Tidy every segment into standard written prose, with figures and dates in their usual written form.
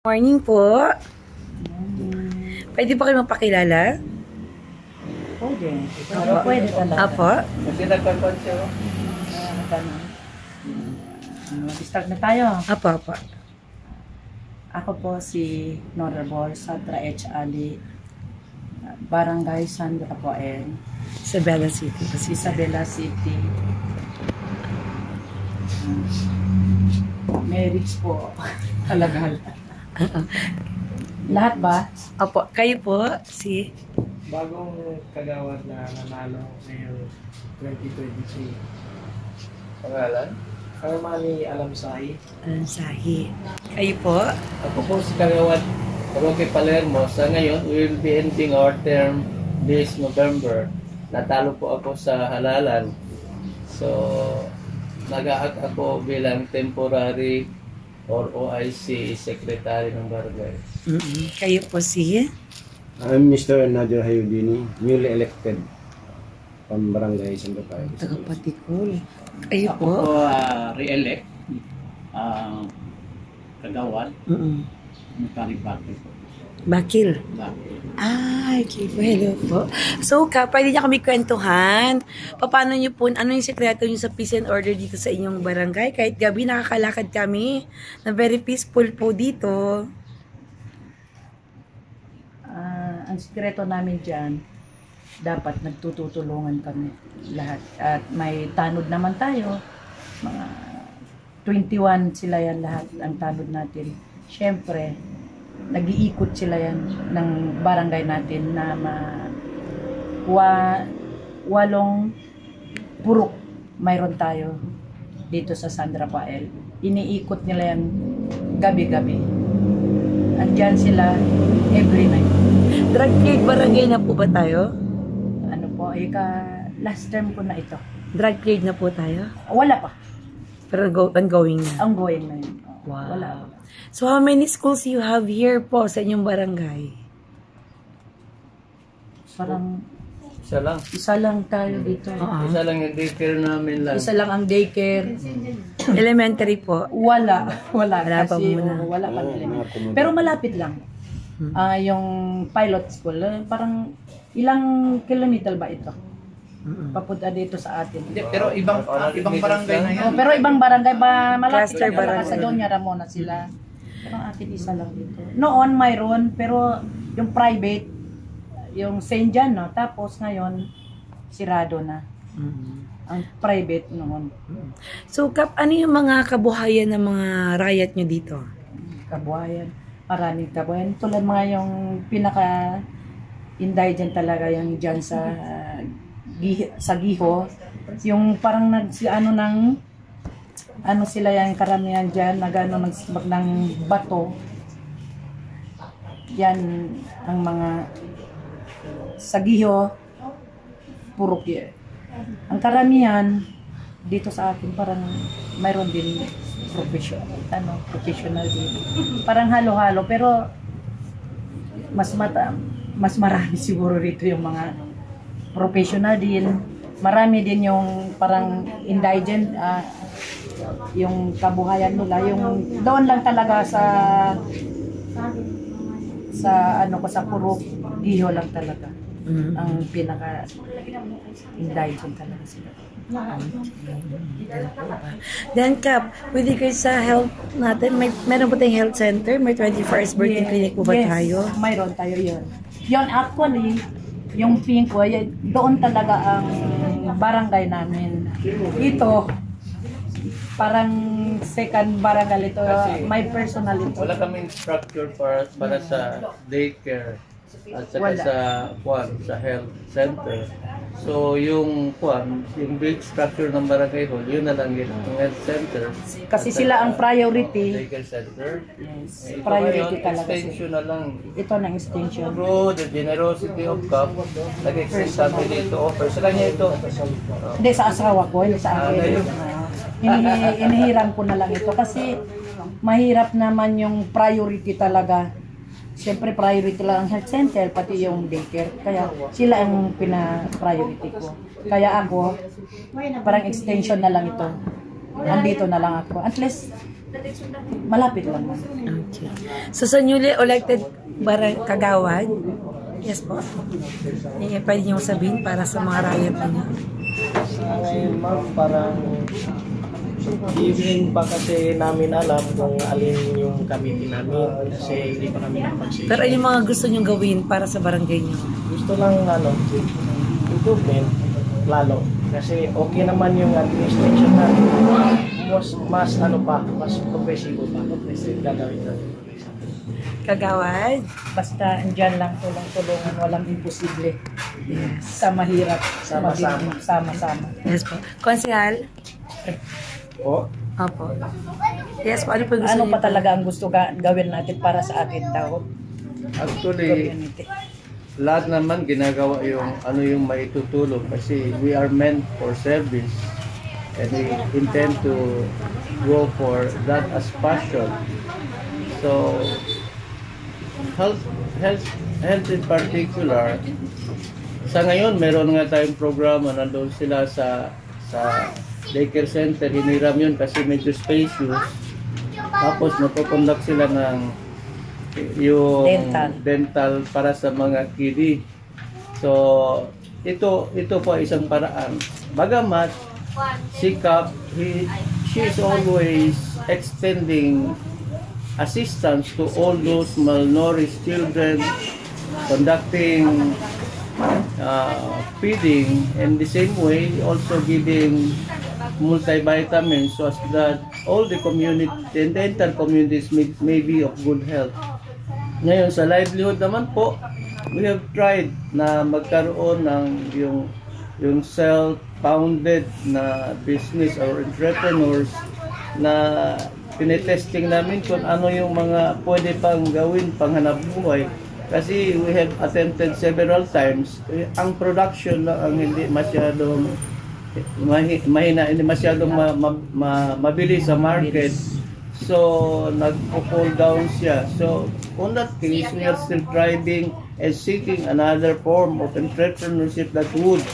Morning po. Pwede po kayo magpakilala? Pwede. Pwede talaga. Apo? Kasi nagkakonsyo. Start na tayo. Apo. Ako po si Honorable Sandra H. Ali, Barangay San Rafael, Isabela City. Isabela City. Marriage po. Talaga. Lahat ba? Apo. Kayo po, si... Bagong kagawad na nanalo ngayong 2023. Pangalan? Carmani Alamsahi. Alansahi. Kayo po? Ako po si Kagawad Roque Palermo. Sa ngayon, we will be ending our term this November. Natalo po ako sa halalan. So, nag-aak ako bilang temporary or OIC secretary ng barangay. Kayo po si... I'm Mr. Nadir Hayudini, newly elected from Barangay San Rafael. Tagapatikul. Kayo Ako po? po re-elect, kagawad, Bakil po. Bakil. Ay, okay po. Hello po. So, pwede niya kami kwentuhan. Paano niyo po, ano yung sekreto niyo sa peace and order dito sa inyong barangay? Kahit gabi nakakalakad kami na very peaceful po dito. Ang sikreto namin dyan, dapat nagtutulungan kami lahat. At may tanod naman tayo. Mga 21 sila yan lahat, ang tanod natin. Siyempre, nag-iikot sila yan ng barangay natin na walong purok mayroon tayo dito sa San Rafael. Iniikot nila yan gabi-gabi. Andyan sila every night. Drug free barangay na po ba tayo? Ano po, last term ko na ito. Drug free na po tayo? Wala pa. Pero ongoing na. Ongoing na yun. Wow. Wala pa. So, how many schools you have here po sa inyong barangay? Parang Isa lang. isa lang tayo dito. Isa lang yung daycare namin lang. Isa lang ang daycare. Elementary po. Wala Wala pa kasi muna. wala pa elementary. Pero malapit lang. Yung pilot school, parang ilang kilometer ba ito? Papunta dito sa atin. Hindi, pero ibang barangay na yan. Oh, pero ibang barangay ba malapit Cluster lang barangay. sa Doña Ramona sila. Pero ang atin isa lang dito. Noon mayroon, pero yung private, yung St. John, no? Tapos ngayon sirado na. Ang private noon. So, ano yung mga kabuhayan ng mga riot nyo dito? Kabuhayan. Maraming kabuhayan. Tulad mga yung pinaka indigent talaga yung dyan sa Giho. Yung parang ano sila yung karamihan dyan, nagsibag ng bato. Yan ang mga sa Giho, purok yan. Ang karamihan dito sa akin parang mayroon din professional din. Parang halo-halo pero mas marami siguro rito yung mga professional din. Marami din yung parang indigent, yung kabuhayan nila, yung doon lang talaga sa purok Giho lang talaga. Ang pinaka indigent talaga sila. Then, Kap, pwede kayo sa health natin, meron po tayong health center, may 21st birthday clinic po ba tayo? Mayroon tayo yun. Yun actually, yung Pinko, doon talaga ang barangay namin. Ito, parang second barangay ito, may personal ito. Wala kaming structure para sa daycare at saka sa health center. So yung big structure ng barangay hall, yun na lang yung health center. Kasi sila ang priority. Daycare center. Yes, priority talaga Extension na lang. Ito ng extension. Through the generosity of CAP, nag-extend kami dito offer. Sa kanya ito. Hindi sa asawa ko, hindi sa akin. Inihiram ko na lang ito kasi mahirap naman yung priority talaga. Siyempre priority lang ang health center, pati yung daycare. Kaya sila ang pina-priority ko. Kaya ako, parang extension na lang ito. Andito na lang ako. At least Malapit lang. Okay. So, sa newly elected kagawad, yes po. Pwede niyo sabihin para sa mga rakyat niyo. Ngayon, ma'am, parang evening pa kasi namin alam kung alin yung committee namin kasi hindi pa kami nakapag-share. Pero ano yung mga gusto niyong gawin para sa barangay niyo? Gusto lang improvement lalo kasi okay naman yung administration natin. Mas progresibo pa. Gagawin natin. Kagawad? Basta andyan lang tulong-tulungan, walang imposible. Yes. Sa mahirap, Sama-sama. Sama-sama. Yes po. Konsehal? O, Opo. Yes po. Ano po gusto Ano niyo pa po? talaga ang gusto gawin natin para sa ating tao? Actually, Community. lahat naman ginagawa yung maitutulong kasi we are meant for service and we intend to go for that as passion. So, health in particular, sa ngayon meron nga tayong programa, nandun sila sa daycare center, hiniram yun kasi medyo spacious. Tapos napoconduct sila ng yung dental para sa mga kiddie. So, ito po ay isang paraan. Bagamat, sikap, she is always extending assistance to all those malnourished children, conducting feeding, and the same way also giving multivitamins so as that all the community and the entire communities may be of good health. Ngayon sa livelihood naman po, we have tried na magkaroon ng yung self-founded na business or entrepreneurs na tinetesting namin kung ano yung mga pwede pang gawin panghanap buhay. Kasi we have attempted several times. Ang production lang ang hindi masyadong mahina, hindi masyadong mabilis sa market. So, nag-fall down siya. So, on that case, we are still striving and seeking another form of entrepreneurship that would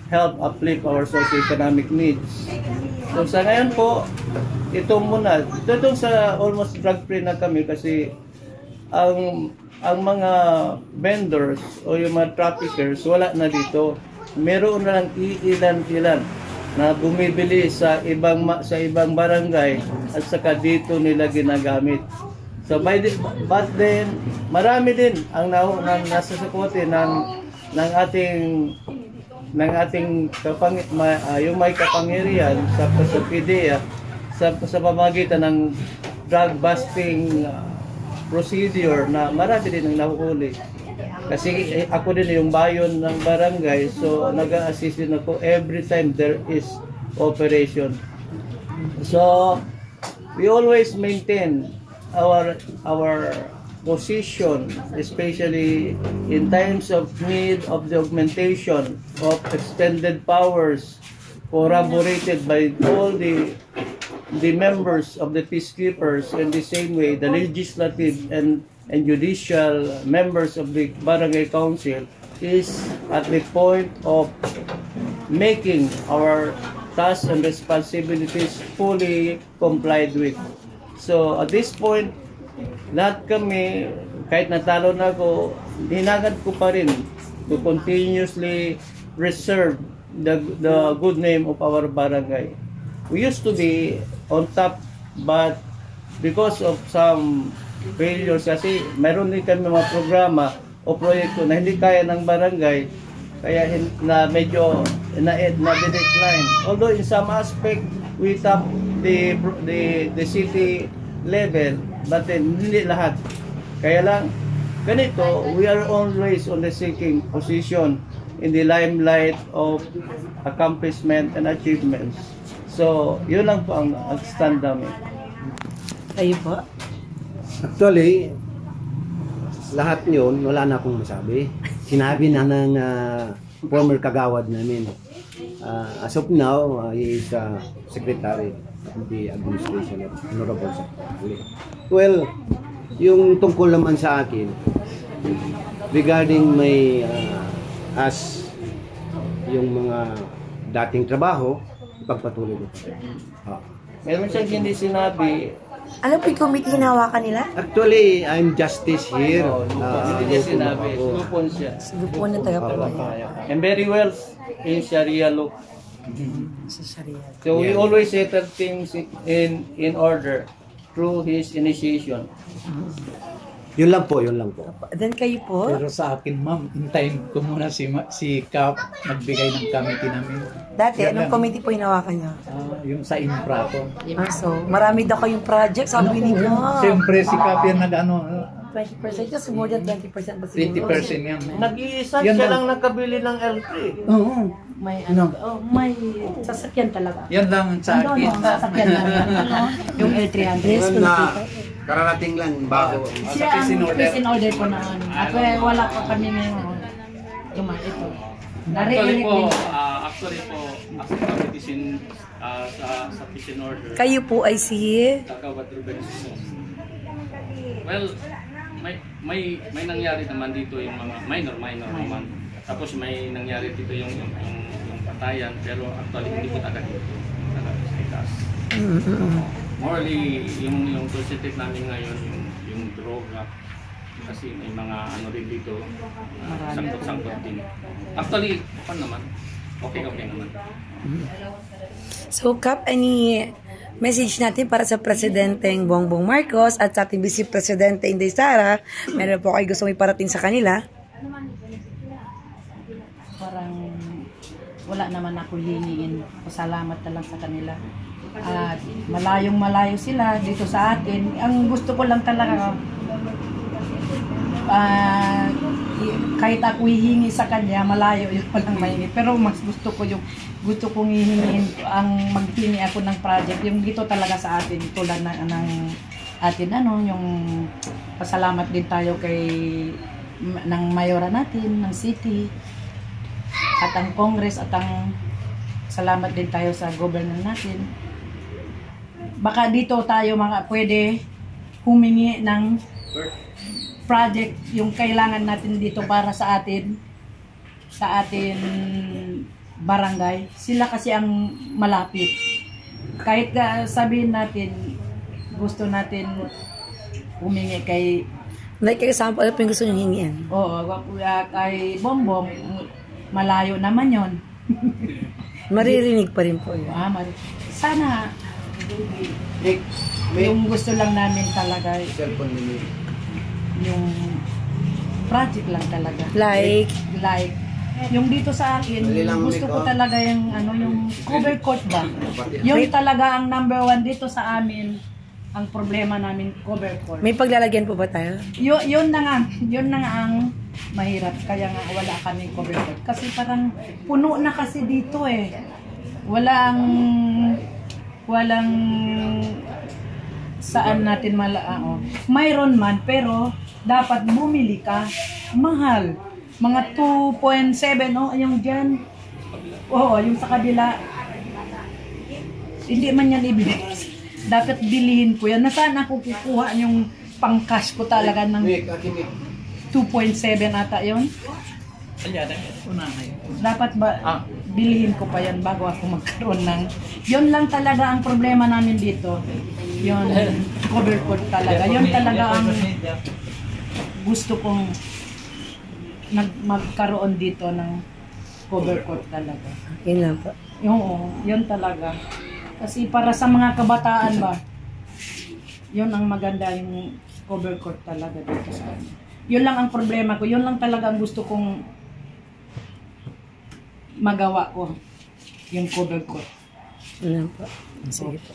help uplift our socio-economic needs. So, sa ngayon po, ito muna. Ito sa almost drug-free na kami kasi ang mga vendors o yung mga traffickers wala na dito. Meron na lang iilan-ilan na bumibili sa ibang barangay at saka dito nila ginagamit. So but then marami din ang nasasakote ng ating yung may kapangyarihan sa PDEA sa pamamagitan ng drug busting procedure na marami din ang nahuhuli. Kasi ako din yung bayon ng barangay, so nag-a-assist din ako every time there is operation. So we always maintain our position, especially in times of need of the augmentation of extended powers corroborated by all the members of the peacekeepers. In the same way, the legislative and judicial members of the barangay council is at the point of making our tasks and responsibilities fully complied with. So at this point, lahat kami, kahit natalo na ako, hinagad ko pa rin to continuously preserve the good name of our barangay. We used to be on top, but because of some failures, kasi meron din kami mga programa o proyekto na hindi kaya ng barangay, kaya na medyo na-decline. Although in some aspect, we top the city level, but then hindi lahat. Kaya lang, ganito, we are always on the seeking position in the limelight of accomplishment and achievements. So, yun lang po ang stand namin. Kayo po? Actually, lahat yun, wala na akong masabi. Sinabi na ng former kagawad namin. As of now, he is secretary of the administration of Honorable Secretary. Well, yung tungkol naman sa akin, regarding may as yung mga dating trabaho, ipagpatuloy ko. Meron siyang hindi sinabi. Ano po yung committee hinawakan nila? Actually, I'm justice here. Hindi niya sinabi. Lupon siya. Lupon na taga-pamaya. And very well in Sharia law. Sa Sharia. So we always set up things in order through his initiation. Yun lang po, yun lang po. Then kayo po? Pero sa akin, ma'am, hintayin ko muna si Cap magbigay ng committee namin. Dati, Yan anong lang. committee po hinawakan niyo? Yung sa infra ko. So, marami daw kayong project, sabi ni Cap. Siyempre, si Cap yan nag-ano, 20%, just more than 20% ba siguro? 20% yan. Nag-iisa Yan siya lang. lang nakabili ng L3. Oo. May may sasakyan talaga. Yan lang sa Ano, akin. sasakyan talaga. Yung L300. Kararating lang bago. Siya ang piece in order ko na ano. At wala pa kami ngayon. Yung mga ito. Actually Nare-elect po, din. as a competition sa pitch order, Kayo po ay si... Kagawad Ruben Suso. Well, may nangyari naman dito yung mga minor naman. Tapos may nangyari dito yung patayan, pero actually hindi ko taga dito. Morally, yung sensitive namin ngayon, yung droga. Kasi may mga ano rin dito, sangkot-sangkot din. Actually, naman? Okay naman. So, Cap, any message natin para sa Presidenteng Bongbong Marcos at sa ating Vice Presidente Inday Sara? Meron po kayo gusto may parating sa kanila? Parang wala naman ako hiniin. Pasalamat na lang sa kanila. At malayo sila dito sa atin. Ang gusto ko lang talaga, kahit ako hihingi sa kanya, malayo yung walang mahingi. Pero mas gusto kong hihingin ang maghingi ako ng project. Yung dito talaga sa atin, tulad ng atin, yung pasalamat din tayo ng mayora natin, ng city, at ang Congress, at ang salamat din tayo sa governor natin. Baka dito tayo pwede humingi ng project yung kailangan natin dito para sa atin barangay. Sila kasi ang malapit. Kahit sabihin natin gusto natin humingi kay Like example, ano po yung gusto nyo hingin? kay Bongbong, malayo naman yon. Maririnig pa rin po yun. Sana yung gusto lang namin talaga yung project lang talaga. Like yung dito sa akin, gusto ko talaga yung yung cover court ba? Yung talaga ang number 1 dito sa amin. Ang problema namin, cover court. may paglalagyan po ba tayo? Yun na nga ang mahirap. Kaya nga wala kaming cover court. Kasi parang puno na kasi dito eh. Walang saan natin mayroon man, pero dapat bumili ka. Mahal. Mga 2.7, yung dyan. Yung sa kabila. Hindi man yan ibigay. Dapat bilihin ko yan. Nasaan ako kukuha yung pang-cash ko talaga ng 2.7 ata yun? Dapat ba bilihin ko pa yan bago ako magkaroon ng... Yun lang talaga ang problema namin dito. Yun, cover code talaga. Yun talaga ang gusto kong magkaroon dito ng cover code talaga. Yun lang po. Yun talaga. Kasi para sa mga kabataan ba, yun ang maganda yung cover code talaga dito sa amin. Yun lang ang problema ko. Yun lang talaga ang gusto kong magawa ko. Yung cover code. Yun lang po. Sige po.